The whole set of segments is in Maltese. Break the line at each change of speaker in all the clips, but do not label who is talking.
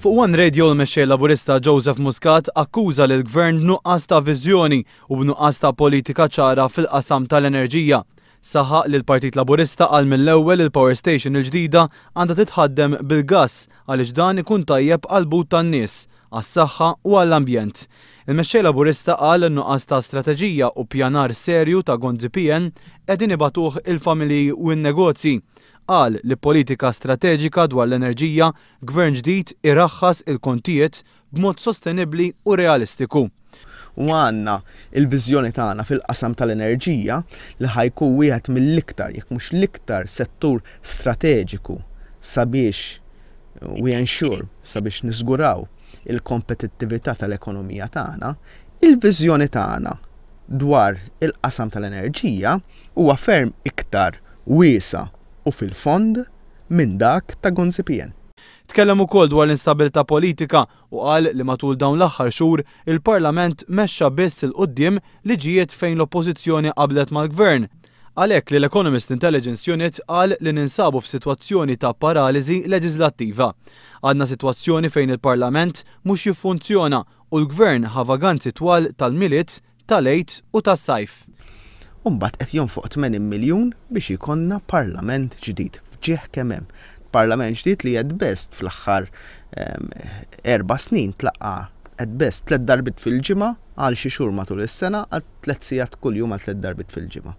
Fuq One Radio l-mexxej Laburista Joseph Muscat akkuża lill gvern b'nuqqas ta' viżjoni u b'nuqqas ta' politika ċara fil-qasam tal-enerġija. Saħaq li l-Partit Laburista qal mill-ewwel il-Power Station il-ġdida għandha titħaddem bil-gass għaliex dan ikun tajjeb għal but tan-nies, għas-saħħa u għall-ambjent. Il-mexxej Laburista qal n-nuqqas ta' strateġija u pjanar serju ta' GonZPN qegħdin ibagħtuh il-familji u n-negozji. Qal li politika strateġika dwar l-enerġija gvern ġdid iraħħas il-kontijiet b'mod sostenibbli u realistiku.
U għandna il-viżjoni tagħna fil-qasam tal-enerġija li ħajkun wieħed mill-iktar jekk mhux l-iktar settur strateġiku sabiex sabiex niżguraw il-kompetittività tal-ekonomija tagħna. Il-viżjoni tagħna dwar il-qasam tal-enerġija huwa ferm iktar wiesa' u fil-fond minn dak ta' GonZPN.
Tkellem ukoll dwar l-instabilità politika u qal li matul dawn l-aħħar xhur il-Parlament mexxa biss il-qudiem liġijiet fejn l-Oppożizzjoni qablet mal-Gvern. Għalhekk li l-Economist Intelligence Unit qal li ninsabu f'sitwazzjoni ta' paraliżi leġislattiva. Għandna sitwazzjoni fejn il-Parlament mhux jiffunzjona u l-Gvern ħa vaganzi twal tal-miliet, tal-għid u tas-sajf.
Mbagħad qed jonfoq 80 miljun biex ikonna parlament ġdid f'ġieħ kemm hemm. Parlament ġdid li qed best fl-aħħar 4 snin tlaqqa qed best 3 darbit fil-ġimgħa għal xi xhur matul is-sena għal 3 sigħat kuljum għal 3 darbit fil-ġimgħa.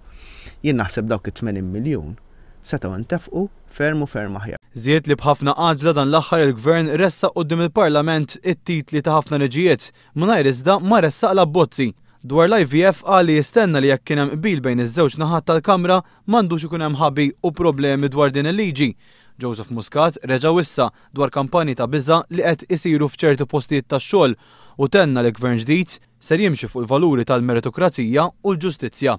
Jien naħseb dawk it-80 miljun setgħu ntefqu ferm u ferm aħjar.
Żied li b'ħafna għaġla dan l-aħħar il-Gvern ressaq quddiem il-Parlament it-titli ta' ħafna liġijiet mingħajr iżda ma ressaq l-abbozzi. Dwar l-IVF qal li jistenna li jekk kien hemm qbil bejn iż-żewġ naħat tal-Kamra m'għandux ikun hemm ħabi u problemi dwar din il-liġi. Joseph Muscat reġa' wissa dwar kampanji ta' biża' li qed isiru f'ċerti postijiet tax-xogħol u tenna li gvern ġdid ser jimxi fuq il-valuri tal-meritokrazija u l-ġustizzja.